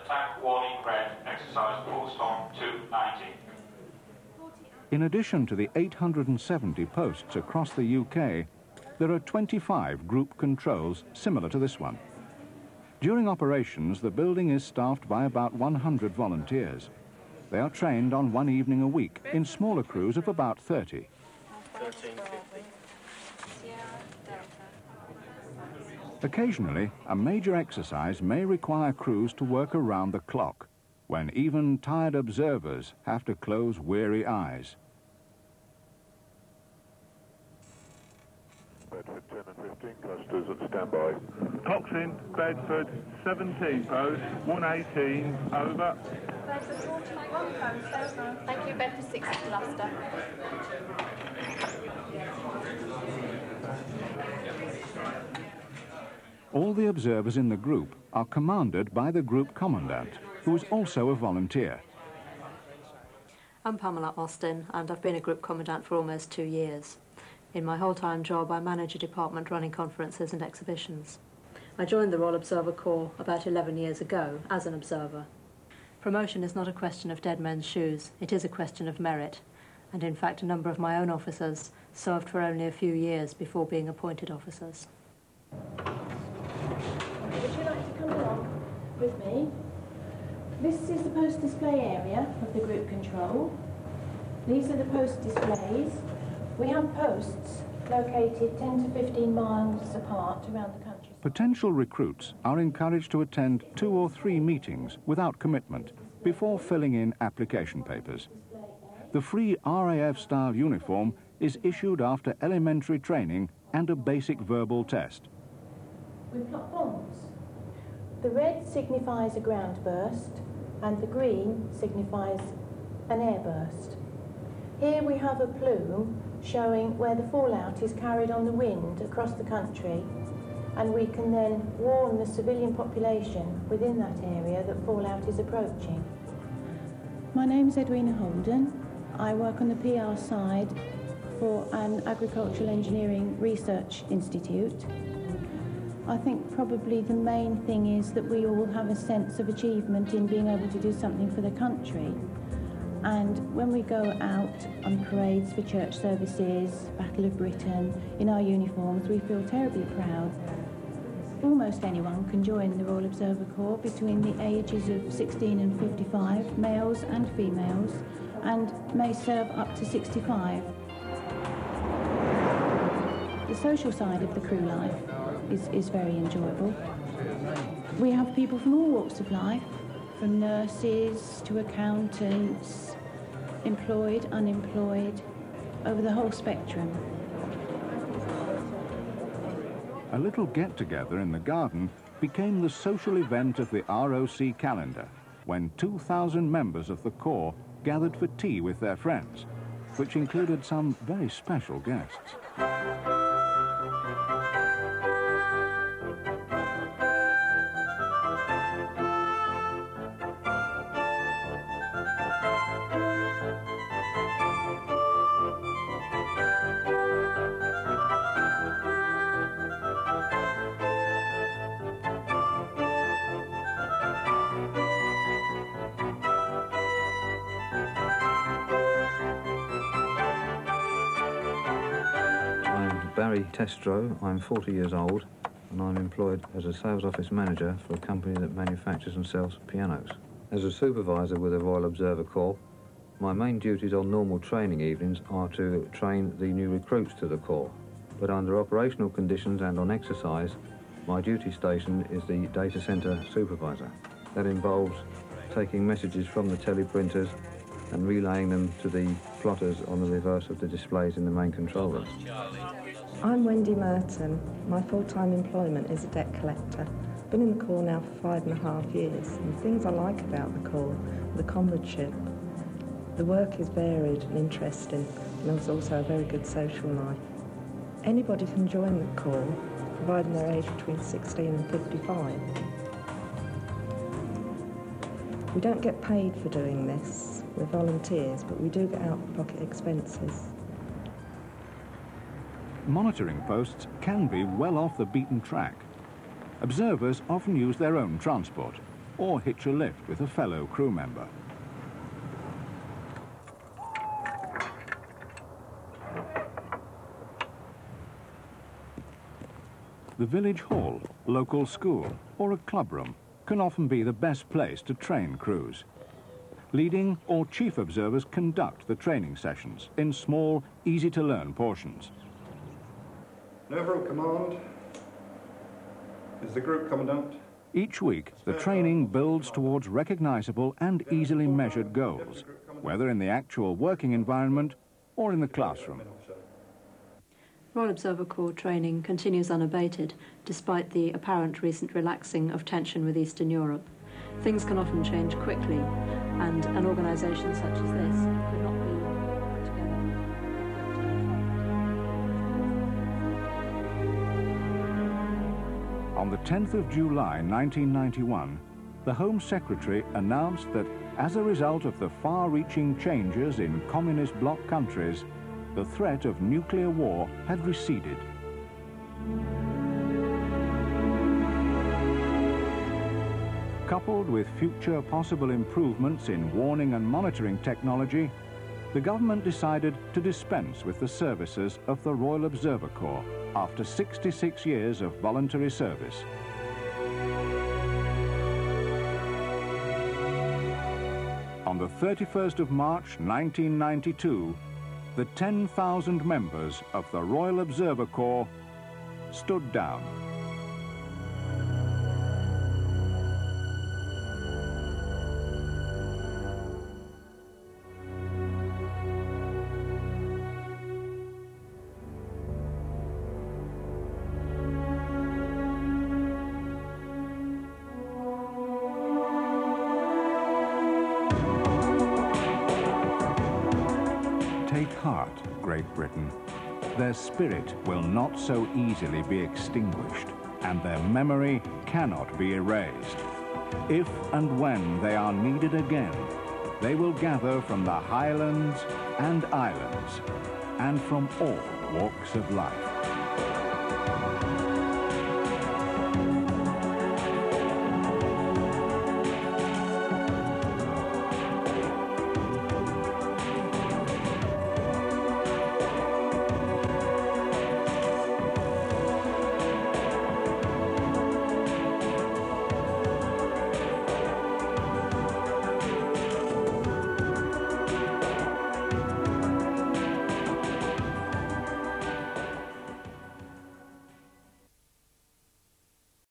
Attack warning red, exercise post on 290. In addition to the 870 posts across the UK, there are 25 group controls similar to this one. During operations, the building is staffed by about 100 volunteers. They are trained on one evening a week in smaller crews of about 30. 1350. Occasionally, a major exercise may require crews to work around the clock, when even tired observers have to close weary eyes. Bedford 10 and 15 clusters at standby. Clocks in, Bedford 17 post, 118, over. Bedford 41 post, over. Thank you, Bedford 6 cluster. All the observers in the group are commanded by the group commandant, who is also a volunteer. I'm Pamela Austin, and I've been a group commandant for almost 2 years. In my whole-time job, I manage a department running conferences and exhibitions. I joined the Royal Observer Corps about 11 years ago as an observer. Promotion is not a question of dead men's shoes, it is a question of merit, and in fact a number of my own officers served for only a few years before being appointed officers. Would you like to come along with me? This is the post display area of the group control. These are the post displays. We have posts located 10 to 15 miles apart around the country. Potential recruits are encouraged to attend 2 or 3 meetings without commitment before filling in application papers. The free RAF-style uniform is issued after elementary training and a basic verbal test. We plot bombs. The red signifies a ground burst and the green signifies an air burst. Here we have a plume showing where the fallout is carried on the wind across the country, and we can then warn the civilian population within that area that fallout is approaching. My name's Edwina Holden. I work on the PR side for an agricultural engineering research institute. I think probably the main thing is that we all have a sense of achievement in being able to do something for the country. And when we go out on parades for church services, Battle of Britain, in our uniforms, we feel terribly proud. Almost anyone can join the Royal Observer Corps between the ages of 16 and 55, males and females, and may serve up to 65. The social side of the crew life is very enjoyable. We have people from all walks of life, from nurses to accountants, employed, unemployed, over the whole spectrum. A little get-together in the garden became the social event of the ROC calendar, when 2,000 members of the Corps gathered for tea with their friends, which included some very special guests. Testro. I'm 40 years old and I'm employed as a sales office manager for a company that manufactures and sells pianos. As a supervisor with the Royal Observer Corps, my main duties on normal training evenings are to train the new recruits to the Corps, but under operational conditions and on exercise, my duty station is the data centre supervisor. That involves taking messages from the teleprinters and relaying them to the plotters on the reverse of the displays in the main control room. I'm Wendy Merton. My full-time employment is a debt collector. I've been in the Corps now for 5.5 years, and things I like about the Corps, the comradeship. The work is varied and interesting, and there's also a very good social life. Anybody can join the Corps, providing they're aged between 16 and 55. We don't get paid for doing this. We're volunteers, but we do get out-of-pocket expenses. Monitoring posts can be well off the beaten track. Observers often use their own transport, or hitch a lift with a fellow crew member. The village hall, local school, or a clubroom can often be the best place to train crews. Leading or chief observers conduct the training sessions in small, easy-to-learn portions. Overall command is the group commandant. Each week, the training builds towards recognizable and easily measured goals, whether in the actual working environment or in the classroom. Royal Observer Corps training continues unabated, despite the apparent recent relaxing of tension with Eastern Europe. Things can often change quickly, and an organisation such as this could not be put together. On the 10th of July 1991, the Home Secretary announced that as a result of the far-reaching changes in communist bloc countries, the threat of nuclear war had receded. Coupled with future possible improvements in warning and monitoring technology, the government decided to dispense with the services of the Royal Observer Corps after 66 years of voluntary service. On the 31st of March 1992, the 10,000 members of the Royal Observer Corps stood down. Take heart, Great Britain. Their spirit will not so easily be extinguished, and their memory cannot be erased. If and when they are needed again, they will gather from the highlands and islands, and from all walks of life.